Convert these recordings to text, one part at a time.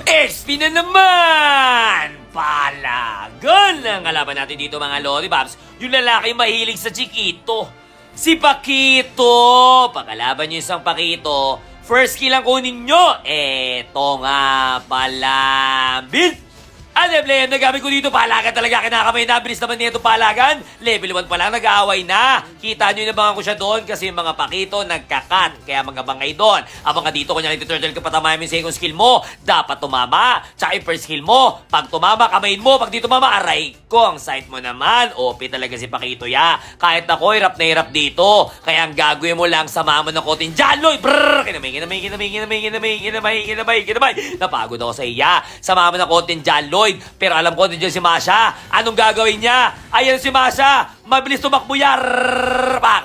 XP na naman! Palagan ang kalaban natin dito mga lollipops. Yung lalaki mahilig sa Chiquito. Si Paquito! Pakalaban nyo isang Paquito. First kill ang kunin nyo. Eto nga pala. Build! Ano yung nagamit ko dito? Palagan talaga, kinakamay na. Bilis naman nito palagan. Level 1 pa lang, nag-aaway na. Kita nyo inabangan ko siya doon kasi yung mga Pakito nagkakat. Kaya mga bangay doon. Abang ka dito, kunyari turtle ka patamayan mo yung second skill mo. Dapat tumama. Tsaka yung first skill mo. Pag tumama, kamayin mo. Pag di tumama, aray ko. Ang sight mo naman. OP talaga si Pakito ya. Kahit ako, hirap na hirap dito. Kaya ang gagawin mo lang, samahan mo ng kotin. Jaloy! Brrrr! Kinamay. Napagod ako sa iya. Samahan mo ng kotin, Jaloy. Pero alam ko, nandiyan si Masha. Anong gagawin niya? Ayan si Masha. Mabilis tumakbo yan.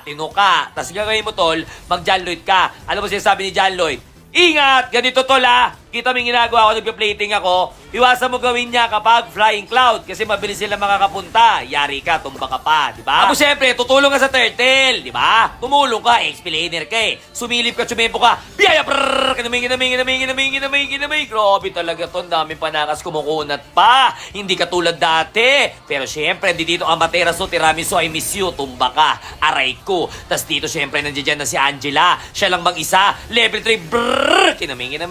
Tinuka. Tapos gagawin mo, tol, mag-Jan-Lloyd ka. Alam mo sinasabi ni Jan-Lloyd? Ingat! Ganito, tol, ha? Kita mo yung ginagawa ko, nagpa-plating ako. Iwasan mo gawin niya kapag flying cloud kasi mabilis sila makakapunta. Yari ka, tumba ka pa, di ba? Ako syempre, tutulong ka sa turtle, di ba? Tumulong ka, explainer ka eh. Sumilip ka, tsumempo ka. Biyaya, brrrr! Kinamay. Grabe talaga to, dami panakas kumukunat pa. Hindi katulad dati. Pero syempre, dito ang Amaterasu, tiramisu, I miss you, tumba ka. Aray ko. Tas dito syempre, nandiyan na si Angela. Siya lang mag-isa. Level 3, brrrr! Kinamay.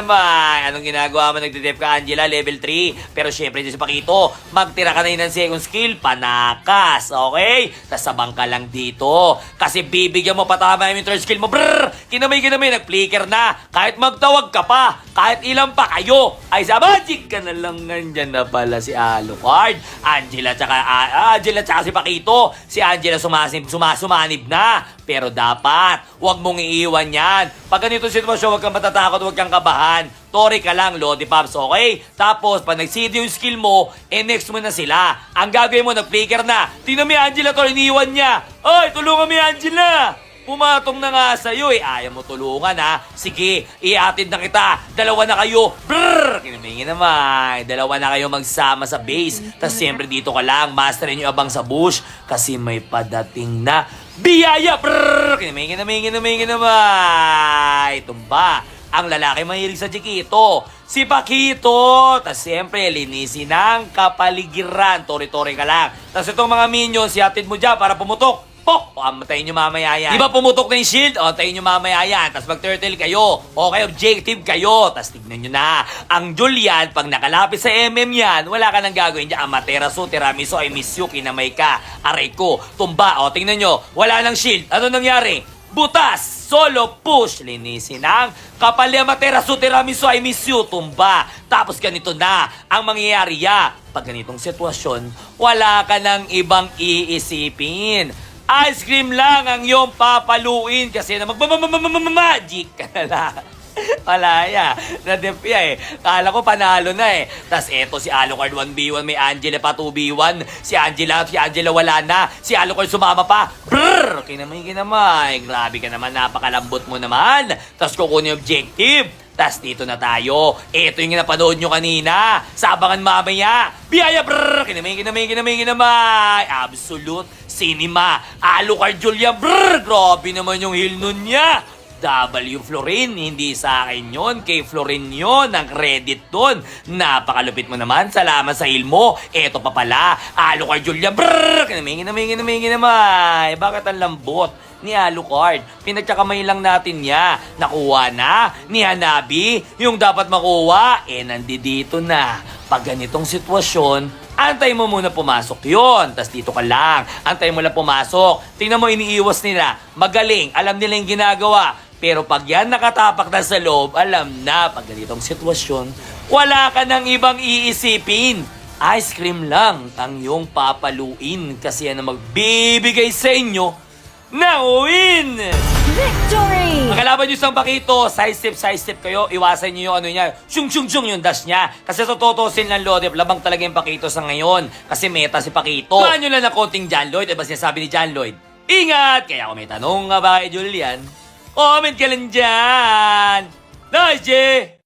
Anong ginagawa mo? Nagdedep ka, Angela, level 3. Pero syempre, si Paquito, magtira ka na yun ng second skill, panakas, okay? Tas sabang ka lang dito. Kasi bibigyan mo patama yung third skill mo, brrrr! Kinamay, nag-flicker na. Kahit magtawag ka pa, kahit ilan pa kayo, ay sa magic ka na lang. Nandyan na pala si Alucard. Angela tsaka si Paquito. Si Angela sumasanib na. Pero dapat, huwag mong iiwan yan. Pag ganito sitwasyon, huwag kang matatakot, huwag kang kabahan. Tori ka lang, Lodipops, okay? Tapos, pag nag-CD yung skill mo, next mo na sila. Ang gagawin mo, nag-flicker na. Tingnan mo yung Angela, Tori, iniiwan niya. Ay, tulungan mo yung Angela. Pumatong na nga sa'yo eh. Ayaw mo tulungan ha. Sige, iatid na kita. Dalawa na kayo. Brrrr! Kinamingin naman. Dalawa na kayo magsama sa base. Tapos siyempre dito ka lang. Masterin yung abang sa bush. Kasi may padating na biyaya. Brrrr! Kinamingin naman. Tumba. Ang lalaki mahilig sa Chiquito. Si Paquito. Tapos siyempre, linisin ang kapaligiran. Tori-tori ka lang. Tapos itong mga minions, siatid mo dyan para pumutok. Pok! O, antayin nyo mamaya yan. Di ba pumutok na yung shield? O, antayin nyo mamaya yan. Tapos mag-turtle kayo. Okay, objective kayo. Tapos tignan nyo na. Ang Julian, pag nakalapit sa MM yan, wala ka nang gagawin dyan. Amaterasu, tiramisu, I miss you, kinamay ka. Aray ko, tumba. O, tingnan nyo. Wala nang shield. Ano nangyari? Butas! Solo push! Linisin ang kapal Amaterasu, tiramisu, I miss you, tumba. Tapos ganito na ang mangyayari ya. Pag ganitong sitwasyon, wala ka nang ibang iisipin. Ice cream lang ang iyong papaluin kasi na magic ka na lang. Wala ya. Nadepya eh. Kala ko panalo na eh. Tas eto si Alucard 1v1, may Angela pa 2v1. Si Angela wala na. Si Alucard sumama pa. Brrrr! Kinamay. Grabe ka naman. Napakalambot mo naman. Tas kukunin yung objective. Tas dito na tayo. Ito yung napanood nyo kanina. Sa abangan mamaya. Biyaya, brrrr! Kinamay. Absolute cinema. Alucard Julia, brrrr! Grabe naman yung heal nun niya. W Florin, hindi sa akin yun. Kay Florin yun, ang credit dun. Napakalupit mo naman. Salamat sa heal mo. Eto pa pala. Alucard Julia, brrrr! Kinamay. Bakit ang lambot ni Alucard? Pinagkakamay lang natin niya. Nakuha na ni Hanabi. Yung dapat makuha, nandito na. Pag ganitong sitwasyon, antay mo muna pumasok yon. Tas dito ka lang. Antay mo lang pumasok. Tingnan mo, iniiwas nila. Magaling. Alam nila yung ginagawa. Pero pag yan nakatapak na sa loob, alam na, pag ganitong sitwasyon, wala ka nang ibang iisipin. Ice cream lang ang iyong papaluin kasi yan ang magbibigay sa inyo ng win! Victory! Ang kalaban nyo sa Paquito, side step kayo, iwasan nyo yung ano niya, syung yung dash niya. Kasi sa totosin ng Lodep, labang talaga yung Paquito sa ngayon. Kasi meta si Paquito. Tumaan nyo lang ng konting Jan-Lloyd, diba sinasabi ni Jan-Lloyd? Ingat! Kaya kung may tanong nga ba kay Julian, comment ka lang dyan! Nice, Jay!